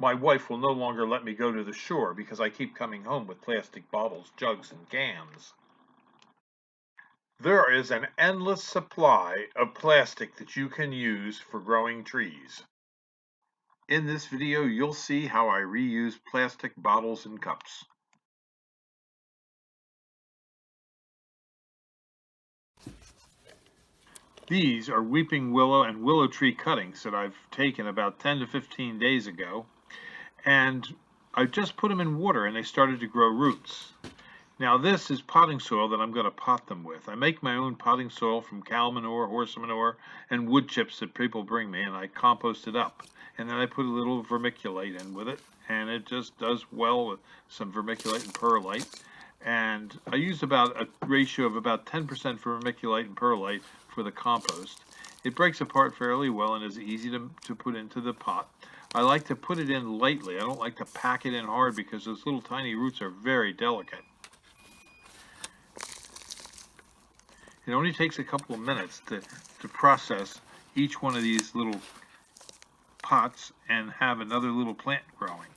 My wife will no longer let me go to the shore because I keep coming home with plastic bottles, jugs, and cans. There is an endless supply of plastic that you can use for growing trees. In this video, you'll see how I reuse plastic bottles and cups. These are weeping willow and willow tree cuttings that I've taken about 10 to 15 days ago, and I just put them in water and they started to grow roots. Now this is potting soil that I'm going to pot them with. I make my own potting soil from cow manure, horse manure, and wood chips that people bring me, and I compost it up. And then I put a little vermiculite in with it, and it just does well with some vermiculite and perlite. And I use about a ratio of about 10% vermiculite and perlite for the compost. It breaks apart fairly well and is easy to put into the pot. I like to put it in lightly. I don't like to pack it in hard because those little tiny roots are very delicate. It only takes a couple of minutes to process each one of these little pots and have another little plant growing.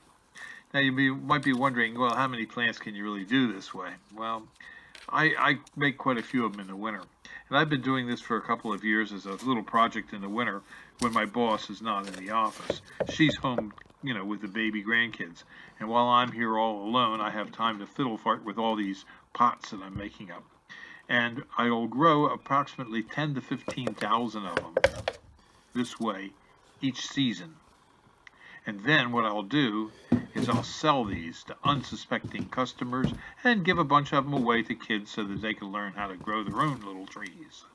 Now you might be wondering, well, how many plants can you really do this way? Well, I make quite a few of them in the winter. And I've been doing this for a couple of years as a little project in the winter when my boss is not in the office. She's home, with the baby grandkids. And while I'm here all alone, I have time to fiddle fart with all these pots that I'm making up. And I'll grow approximately 10 to 15,000 of them this way each season. And then what I'll do is I'll sell these to unsuspecting customers and give a bunch of them away to kids so that they can learn how to grow their own little trees.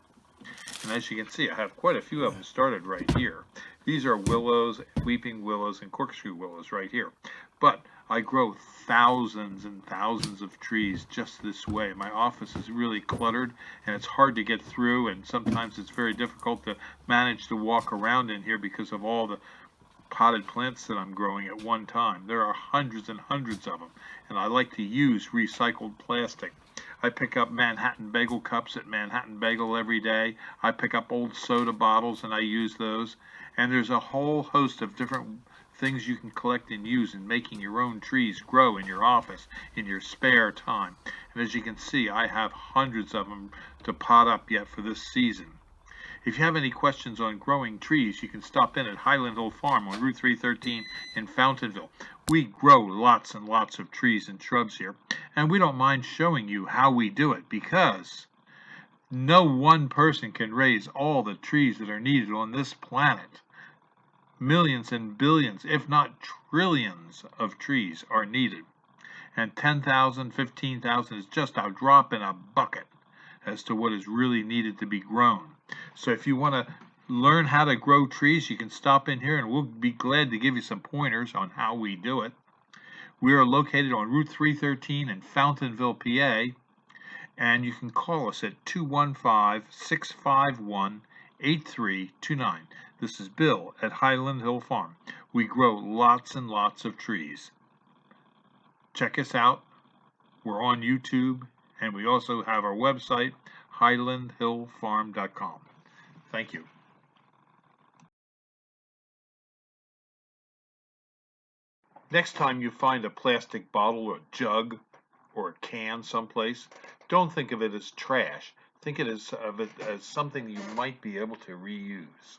And as you can see, I have quite a few of them started right here. These are willows, weeping willows, and corkscrew willows right here. But I grow thousands and thousands of trees just this way. My office is really cluttered and it's hard to get through, and sometimes it's very difficult to manage to walk around in here because of all the potted plants that I'm growing at one time. There are hundreds and hundreds of them, and I like to use recycled plastic. I pick up Manhattan bagel cups at Manhattan Bagel every day. I pick up old soda bottles and I use those. And there's a whole host of different things you can collect and use in making your own trees grow in your office in your spare time. And as you can see, I have hundreds of them to pot up yet for this season. If you have any questions on growing trees, you can stop in at Highland Hill Farm on Route 313 in Fountainville. We grow lots and lots of trees and shrubs here, and we don't mind showing you how we do it because no one person can raise all the trees that are needed on this planet. Millions and billions, if not trillions of trees are needed. And 10,000, 15,000 is just a drop in a bucket as to what is really needed to be grown. So if you want to learn how to grow trees, you can stop in here and we'll be glad to give you some pointers on how we do it. We are located on Route 313 in Fountainville, PA, and you can call us at 215-651-8329. This is Bill at Highland Hill Farm. We grow lots and lots of trees. Check us out. We're on YouTube, and we also have our website, highlandhillfarm.com. Thank you. Next time you find a plastic bottle or jug or a can someplace, don't think of it as trash. Think of it as something you might be able to reuse.